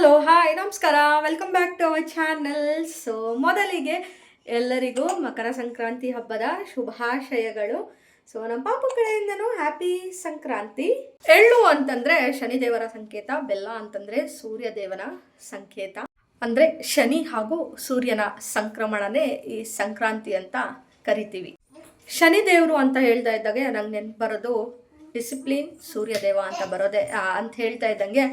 Hello hi ನಮಸ್ಕಾರ, welcome back to our channel. So ಮೊದಲಿಗೆ ಎಲ್ಲರಿಗೂ ಮಕರ ಸಂಕ್ರಾಂತಿ ಹಬ್ಬದ ಶುಭಾಶಯಗಳು. ಸೊ ನಮ್ಮ ಪಾಪು ಕಡೆಯಿಂದನೂ ಹ್ಯಾಪಿ ಸಂಕ್ರಾಂತಿ. ಎಳ್ಳು ಅಂತಂದ್ರೆ ಶನಿದೇವರ ಸಂಕೇತ, ಬೆಲ್ಲ ಅಂತಂದ್ರೆ ಸೂರ್ಯದೇವನ ಸಂಕೇತ. ಅಂದ್ರೆ ಶನಿ ಹಾಗೂ ಸೂರ್ಯನ ಸಂಕ್ರಮಣನೇ ಈ ಸಂಕ್ರಾಂತಿ ಅಂತ ಕರಿತೀವಿ. ಶನಿದೇವರು ಅಂತ ಹೇಳ್ತಾ ಇದ್ದಾಗ ನಂಗೆ ನೆನ್ಪು ಬರೋದು ಡಿಸಿಪ್ಲಿನ್, ಸೂರ್ಯದೇವ ಅಂತ ಬರೋದೆ ಅಂತ ಹೇಳ್ತಾ ಇದ್ದಂಗೆ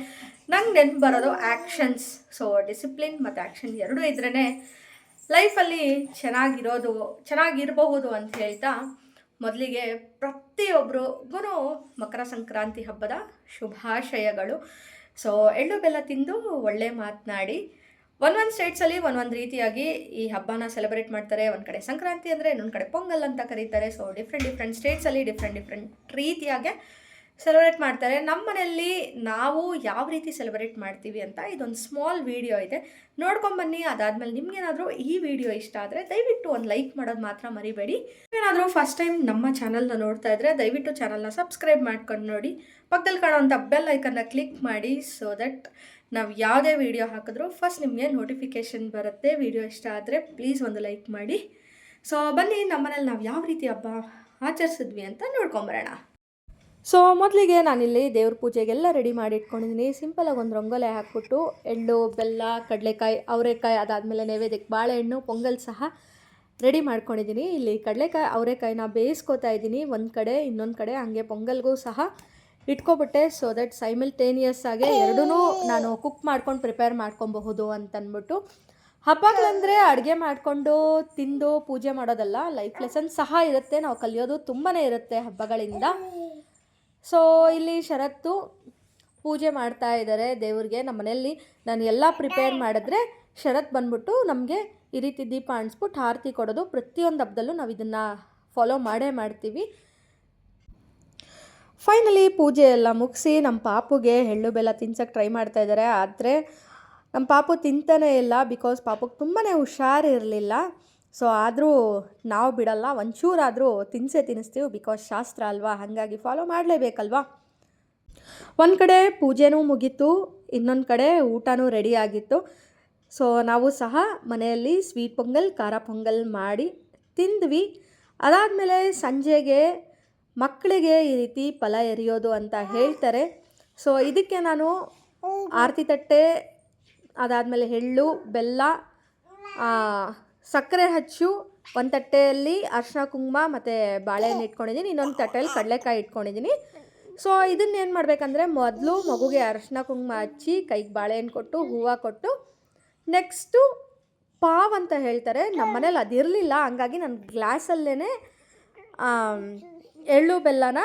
ನಂಗೆ ನೆನ್ಪು ಬರೋದು ಆ್ಯಕ್ಷನ್ಸ್. ಸೊ ಡಿಸಿಪ್ಲಿನ್ ಮತ್ತು ಆ್ಯಕ್ಷನ್ ಎರಡೂ ಇದ್ರೇ ಲೈಫಲ್ಲಿ ಚೆನ್ನಾಗಿರಬಹುದು ಅಂತ ಹೇಳ್ತಾ ಮೊದಲಿಗೆ ಪ್ರತಿಯೊಬ್ಬರಿಗೂ ಮಕರ ಸಂಕ್ರಾಂತಿ ಹಬ್ಬದ ಶುಭಾಶಯಗಳು. ಸೊ ಎಳ್ಳು ಬೆಲ್ಲ ತಿಂದು ಒಳ್ಳೆ ಮಾತನಾಡಿ ಒಂದೊಂದು ಸ್ಟೇಟ್ಸಲ್ಲಿ ಒಂದೊಂದು ರೀತಿಯಾಗಿ ಈ ಹಬ್ಬನ ಸೆಲೆಬ್ರೇಟ್ ಮಾಡ್ತಾರೆ. ಒಂದು ಕಡೆ ಸಂಕ್ರಾಂತಿ ಅಂದರೆ ಇನ್ನೊಂದು ಕಡೆ ಪೊಂಗಲ್ ಅಂತ ಕರೀತಾರೆ. ಸೊ ಡಿಫ್ರೆಂಟ್ ಸ್ಟೇಟ್ಸಲ್ಲಿ ಡಿಫ್ರೆಂಟ್ ರೀತಿಯಾಗೆ ಸೆಲೆಬ್ರೇಟ್ ಮಾಡ್ತಾರೆ. ನಮ್ಮ ಮನೆಯಲ್ಲಿ ನಾವು ಯಾವ ರೀತಿ ಸೆಲೆಬ್ರೇಟ್ ಮಾಡ್ತೀವಿ ಅಂತ ಇದೊಂದು ಸ್ಮಾಲ್ ವಿಡಿಯೋ ಇದೆ, ನೋಡ್ಕೊಂಬನ್ನಿ. ಅದಾದಮೇಲೆ ನಿಮ್ಗೇನಾದರೂ ಈ ವಿಡಿಯೋ ಇಷ್ಟ ಆದರೆ ದಯವಿಟ್ಟು ಒಂದು ಲೈಕ್ ಮಾಡೋದು ಮಾತ್ರ ಮರಿಬೇಡಿ. ಏನಾದರೂ ಫಸ್ಟ್ ಟೈಮ್ ನಮ್ಮ ಚಾನಲ್ನ ನೋಡ್ತಾ ಇದ್ದರೆ ದಯವಿಟ್ಟು ಚಾನಲ್ನ ಸಬ್ಸ್ಕ್ರೈಬ್ ಮಾಡ್ಕೊಂಡು ನೋಡಿ, ಪಕ್ಕದಲ್ಲಿ ಕಾಣೋವಂಥ ಬೆಲ್ ಐಕನ್ನ ಕ್ಲಿಕ್ ಮಾಡಿ. ಸೊ ದಟ್ ನಾವು ಯಾವುದೇ ವಿಡಿಯೋ ಹಾಕಿದ್ರೂ ಫಸ್ಟ್ ನಿಮಗೆ ನೋಟಿಫಿಕೇಷನ್ ಬರುತ್ತೆ. ವಿಡಿಯೋ ಇಷ್ಟ ಆದರೆ ಪ್ಲೀಸ್ ಒಂದು ಲೈಕ್ ಮಾಡಿ. ಸೊ ಬನ್ನಿ, ನಮ್ಮನೇಲಿ ನಾವು ಯಾವ ರೀತಿ ಹಬ್ಬ ಆಚರಿಸಿದ್ವಿ ಅಂತ ನೋಡ್ಕೊಂಬರೋಣ. ಸೊ ಮೊದಲಿಗೆ ನಾನಿಲ್ಲಿ ದೇವ್ರ ಪೂಜೆಗೆಲ್ಲ ರೆಡಿ ಮಾಡಿ ಇಟ್ಕೊಂಡಿದ್ದೀನಿ. ಸಿಂಪಲಾಗಿ ಒಂದು ರಂಗೋಲೆ ಹಾಕ್ಬಿಟ್ಟು ಎಳ್ಳು, ಬೆಲ್ಲ, ಕಡಲೆಕಾಯಿ, ಅವರೆಕಾಯಿ, ಅದಾದಮೇಲೆ ನೈವೇದ್ಯಕ್ಕೆ ಬಾಳೆಹಣ್ಣು, ಪೊಂಗಲ್ ಸಹ ರೆಡಿ ಮಾಡ್ಕೊಂಡಿದ್ದೀನಿ. ಇಲ್ಲಿ ಕಡಲೆಕಾಯಿ ಅವರೆಕಾಯಿನ ಬೇಯಿಸ್ಕೊತಾ ಇದ್ದೀನಿ ಒಂದು ಕಡೆ, ಇನ್ನೊಂದು ಕಡೆ ಹಂಗೆ ಪೊಂಗಲ್ಗೂ ಸಹ ಇಟ್ಕೊಬಿಟ್ಟೆ. ಸೊ ದಟ್ ಸೈಮಲ್ಟೇನಿಯಸ್ ಆಗಿ ಎರಡೂ ನಾನು ಕುಕ್ ಮಾಡ್ಕೊಂಡು ಪ್ರಿಪೇರ್ ಮಾಡ್ಕೊಬಹುದು ಅಂತಂದ್ಬಿಟ್ಟು. ಹಬ್ಬಗಳಂದರೆ ಅಡುಗೆ ಮಾಡಿಕೊಂಡು ತಿಂದು ಪೂಜೆ ಮಾಡೋದಲ್ಲ, ಲೈಫ್ ಲೆಸನ್ ಸಹ ಇರುತ್ತೆ, ನಾವು ಕಲಿಯೋದು ತುಂಬಾ ಇರುತ್ತೆ ಹಬ್ಬಗಳಿಂದ. ಸೊ ಇಲ್ಲಿ ಶರತ್ತು ಪೂಜೆ ಮಾಡ್ತಾ ಇದ್ದಾರೆ ದೇವ್ರಿಗೆ. ನಮ್ಮ ಮನೆಯಲ್ಲಿ ನಾನು ಎಲ್ಲ ಪ್ರಿಪೇರ್ ಮಾಡಿದ್ರೆ ಶರತ್ ಬಂದ್ಬಿಟ್ಟು ನಮಗೆ ಈ ರೀತಿ ದೀಪ ಅಂಟಿಸ್ಬಿಟ್ಟು ಆರತಿ ಕೊಡೋದು. ಪ್ರತಿಯೊಂದು ಹಬ್ಬದಲ್ಲೂ ನಾವು ಇದನ್ನು ಫಾಲೋ ಮಾಡೇ ಮಾಡ್ತೀವಿ. ಫೈನಲಿ ಪೂಜೆ ಎಲ್ಲ ಮುಗಿಸಿ ನಮ್ಮ ಪಾಪುಗೆ ಎಳ್ಳು ಬೆಲ್ಲ ತಿನ್ಸೋಕ್ಕೆ ಟ್ರೈ ಮಾಡ್ತಾ ಇದ್ದಾರೆ. ಆದರೆ ನಮ್ಮ ಪಾಪು ತಿಂತಾನೇ ಇಲ್ಲ, ಬಿಕಾಸ್ ಪಾಪುಗೆ ತುಂಬಾ ಹುಷಾರಿರಲಿಲ್ಲ. ಸೊ ಆದರೂ ನಾವು ಬಿಡಲ್ಲ, ಒಂಚೂರಾದರೂ ತಿನ್ನಿಸ್ತೀವಿ, ಬಿಕಾಸ್ ಶಾಸ್ತ್ರ ಅಲ್ವಾ, ಹಾಗಾಗಿ ಫಾಲೋ ಮಾಡಲೇಬೇಕಲ್ವಾ. ಒಂದು ಕಡೆ ಪೂಜೆನೂ ಮುಗೀತು, ಇನ್ನೊಂದು ಕಡೆ ಊಟನೂ ರೆಡಿ ಆಗಿತ್ತು. ಸೊ ನಾವು ಸಹ ಮನೆಯಲ್ಲಿ ಸ್ವೀಟ್ ಪೊಂಗಲ್, ಖಾರ ಪೊಂಗಲ್ ಮಾಡಿ ತಿಂದ್ವಿ. ಅದಾದಮೇಲೆ ಸಂಜೆಗೆ ಮಕ್ಕಳಿಗೆ ಈ ರೀತಿ ಫಲ ಎರಿಯೋದು ಅಂತ ಹೇಳ್ತಾರೆ. ಸೊ ಇದಕ್ಕೆ ನಾನು ಆರತಿ ತಟ್ಟೆ, ಅದಾದಮೇಲೆ ಎಳ್ಳು, ಬೆಲ್ಲ, ಸಕ್ಕರೆ ಹಚ್ಚು, ಒಂದು ತಟ್ಟೆಯಲ್ಲಿ ಅರಿಶಿನ ಕುಂಕುಮ ಮತ್ತು ಬಾಳೆಹಣ್ಣು ಇಟ್ಕೊಂಡಿದ್ದೀನಿ, ಇನ್ನೊಂದು ತಟ್ಟೆಯಲ್ಲಿ ಕಡಲೆಕಾಯಿ ಇಟ್ಕೊಂಡಿದ್ದೀನಿ. ಸೊ ಇದನ್ನೇನು ಮಾಡಬೇಕಂದ್ರೆ ಮೊದಲು ಮಗುಗೆ ಅರಿಶಿನ ಕುಂಕುಮ ಹಚ್ಚಿ ಕೈಗೆ ಬಾಳೆಹಣ್ಣು ಕೊಟ್ಟು ಹೂವು ಕೊಟ್ಟು, ನೆಕ್ಸ್ಟು ಪಾವ್ ಅಂತ ಹೇಳ್ತಾರೆ, ನಮ್ಮ ಮನೇಲಿ ಅದಿರಲಿಲ್ಲ, ಹಂಗಾಗಿ ನಾನು ಗ್ಲಾಸಲ್ಲೇ ಎಳ್ಳು ಬೆಲ್ಲನ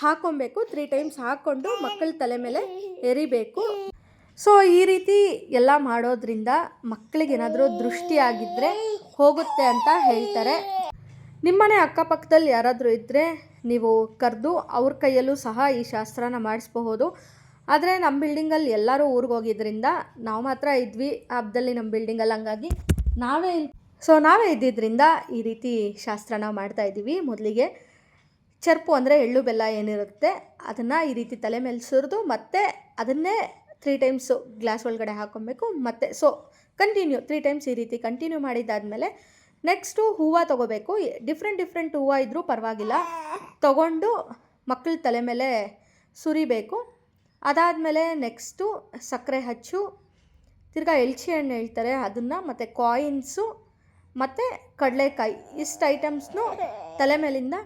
ಹಾಕ್ಕೊಬೇಕು. 3 ಟೈಮ್ಸ್ ಹಾಕ್ಕೊಂಡು ಮಕ್ಕಳ ತಲೆ ಮೇಲೆ ಎರಿಬೇಕು. ಸೊ ಈ ರೀತಿ ಎಲ್ಲ ಮಾಡೋದ್ರಿಂದ ಮಕ್ಕಳಿಗೇನಾದರೂ ದೃಷ್ಟಿ ಆಗಿದ್ದರೆ ಹೋಗುತ್ತೆ ಅಂತ ಹೇಳ್ತಾರೆ. ನಿಮ್ಮನೆ ಅಕ್ಕಪಕ್ಕದಲ್ಲಿ ಯಾರಾದರೂ ಇದ್ದರೆ ನೀವು ಕರೆದು ಅವ್ರ ಕೈಯಲ್ಲೂ ಸಹ ಈ ಶಾಸ್ತ್ರನ ಮಾಡಿಸ್ಬಹುದು. ಆದರೆ ನಮ್ಮ ಬಿಲ್ಡಿಂಗಲ್ಲಿ ಎಲ್ಲರೂ ಊರಿಗೆ ಹೋಗಿದ್ದರಿಂದ ನಾವು ಮಾತ್ರ ಇದ್ವಿ ಹಬ್ಬದಲ್ಲಿ ನಮ್ಮ ಬಿಲ್ಡಿಂಗಲ್ಲಿ, ಹಂಗಾಗಿ ನಾವೇ ಇದ್ದಿದ್ದರಿಂದ ಈ ರೀತಿ ಶಾಸ್ತ್ರನ ಮಾಡ್ತಾಯಿದ್ದೀವಿ. ಮೊದಲಿಗೆ ಚರ್ಪು ಅಂದರೆ ಎಳ್ಳು ಬೆಲ್ಲ ಏನಿರುತ್ತೆ ಅದನ್ನು ಈ ರೀತಿ ತಲೆ ಮೇಲೆ ಸುರಿದು ಮತ್ತೆ ಅದನ್ನೇ 3 ಟೈಮ್ಸು ಗ್ಲಾಸ್ ಒಳಗಡೆ ಹಾಕ್ಕೊಬೇಕು. ಮತ್ತು ಸೊ ಕಂಟಿನ್ಯೂ 3 ಟೈಮ್ಸ್ ಈ ರೀತಿ ಕಂಟಿನ್ಯೂ ಮಾಡಿದ್ದಾದಮೇಲೆ ನೆಕ್ಸ್ಟು ಹೂವು ತೊಗೋಬೇಕು. ಡಿಫ್ರೆಂಟ್ ಹೂವು ಇದ್ದರೂ ಪರವಾಗಿಲ್ಲ, ತೊಗೊಂಡು ಮಕ್ಕಳ ತಲೆ ಮೇಲೆ ಸುರಿಬೇಕು. ಅದಾದಮೇಲೆ ನೆಕ್ಸ್ಟು ಸಕ್ಕರೆ ಹಚ್ಚು, ತಿರ್ಗಾ ಎಳ್ಚಿ ಹಣ್ಣು ಹೇಳ್ತಾರೆ ಅದನ್ನು, ಮತ್ತು ಕಾಯಿನ್ಸು ಮತ್ತು ಕಡಲೆಕಾಯಿ, ಇಷ್ಟು ಐಟಮ್ಸ್ನು ತಲೆ ಮೇಲಿಂದ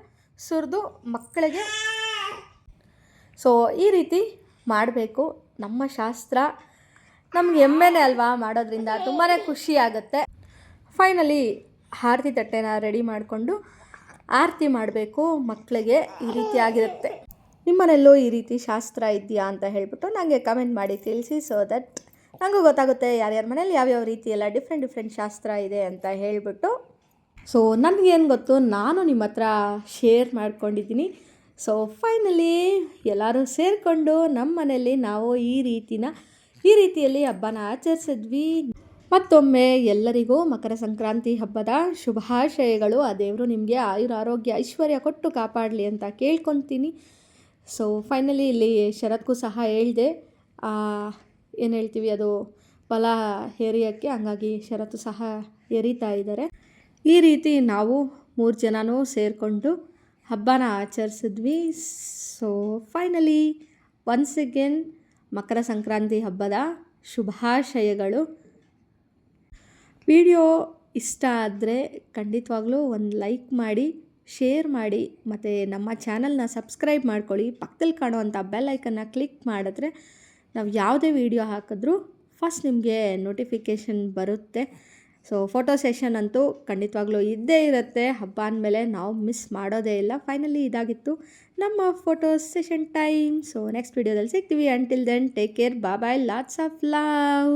ಸುರಿದು ಮಕ್ಕಳಿಗೆ. ಸೊ ಈ ರೀತಿ ಮಾಡಬೇಕು. ನಮ್ಮ ಶಾಸ್ತ್ರ ನಮ್ಗೆ ಹೆಮ್ಮೆನೇ ಅಲ್ವಾ, ಮಾಡೋದ್ರಿಂದ ತುಂಬಾ ಖುಷಿ ಆಗುತ್ತೆ. ಫೈನಲಿ ಆರತಿ ತಟ್ಟೆನ ರೆಡಿ ಮಾಡಿಕೊಂಡು ಆರತಿ ಮಾಡಬೇಕು ಮಕ್ಕಳಿಗೆ. ಈ ರೀತಿ ಆಗಿರುತ್ತೆ. ನಿಮ್ಮನೆಲ್ಲೂ ಈ ರೀತಿ ಶಾಸ್ತ್ರ ಇದೆಯಾ ಅಂತ ಹೇಳ್ಬಿಟ್ಟು ನನಗೆ ಕಮೆಂಟ್ ಮಾಡಿ ತಿಳಿಸಿ. ಸೊ ದಟ್ ನನಗೂ ಗೊತ್ತಾಗುತ್ತೆ ಯಾರ್ಯಾರ ಮನೇಲಿ ಯಾವ್ಯಾವ ರೀತಿ ಎಲ್ಲ ಡಿಫ್ರೆಂಟ್ ಶಾಸ್ತ್ರ ಇದೆ ಅಂತ ಹೇಳ್ಬಿಟ್ಟು. ಸೊ ನನಗೇನು ಗೊತ್ತು, ನಾನು ನಿಮ್ಮ ಹತ್ರ ಶೇರ್ ಮಾಡ್ಕೊಂಡಿದ್ದೀನಿ. ಸೊ ಫೈನಲಿ ಎಲ್ಲರೂ ಸೇರಿಕೊಂಡು ನಮ್ಮ ಮನೆಯಲ್ಲಿ ನಾವು ಈ ರೀತಿಯಲ್ಲಿ ಹಬ್ಬನ ಆಚರಿಸಿದ್ವಿ. ಮತ್ತೊಮ್ಮೆ ಎಲ್ಲರಿಗೂ ಮಕರ ಸಂಕ್ರಾಂತಿ ಹಬ್ಬದ ಶುಭಾಶಯಗಳು. ಆ ದೇವರು ನಿಮಗೆ ಆಯುರ ಆರೋಗ್ಯ ಐಶ್ವರ್ಯ ಕೊಟ್ಟು ಕಾಪಾಡಲಿ ಅಂತ ಕೇಳ್ಕೊತೀನಿ. ಸೊ ಫೈನಲಿ ಇಲ್ಲಿ ಶರತ್ಗೂ ಸಹ ಹೇಳಿದೆ, ಏನು ಹೇಳ್ತೀವಿ ಅದು ಫಲ ಎರಿಯೋಕ್ಕೆ, ಹಂಗಾಗಿ ಷರತ್ತು ಸಹ ಎರಿತಾ ಇದ್ದಾರೆ. ಈ ರೀತಿ ನಾವು 3 ಜನನೂ ಸೇರಿಕೊಂಡು ಹಬ್ಬನ ಆಚರಿಸಿದ್ವಿ. ಸೊ ಫೈನಲಿ ಒನ್ಸ್ ಅಗೇನ್ ಮಕರ ಸಂಕ್ರಾಂತಿ ಹಬ್ಬದ ಶುಭಾಶಯಗಳು. ವಿಡಿಯೋ ಇಷ್ಟ ಆದರೆ ಖಂಡಿತವಾಗ್ಲೂ ಒಂದು ಲೈಕ್ ಮಾಡಿ, ಶೇರ್ ಮಾಡಿ, ಮತ್ತು ನಮ್ಮ ಚಾನಲ್ನ ಸಬ್ಸ್ಕ್ರೈಬ್ ಮಾಡ್ಕೊಳ್ಳಿ. ಪಕ್ಕದಲ್ಲಿ ಕಾಣುವಂಥ ಬೆಲ್ ಐಕನ್ನ ಕ್ಲಿಕ್ ಮಾಡಿದ್ರೆ ನಾವು ಯಾವುದೇ ವಿಡಿಯೋ ಹಾಕಿದ್ರೂ ಫಸ್ಟ್ ನಿಮಗೆ ನೋಟಿಫಿಕೇಷನ್ ಬರುತ್ತೆ. ಸೊ ಫೋಟೋ ಸೆಷನ್ ಅಂತೂ ಖಂಡಿತವಾಗ್ಲೂ ಇದ್ದೇ ಇರುತ್ತೆ. ಹಬ್ಬ ಅಂದಮೇಲೆ ನಾವು ಮಿಸ್ ಮಾಡೋದೇ ಇಲ್ಲ. ಫೈನಲಿ ಇದಾಗಿತ್ತು ನಮ್ಮ photo session time. So next ವಿಡಿಯೋದಲ್ಲಿ ಸಿಗ್ತೀವಿ. Until then take care, bye, lots of love.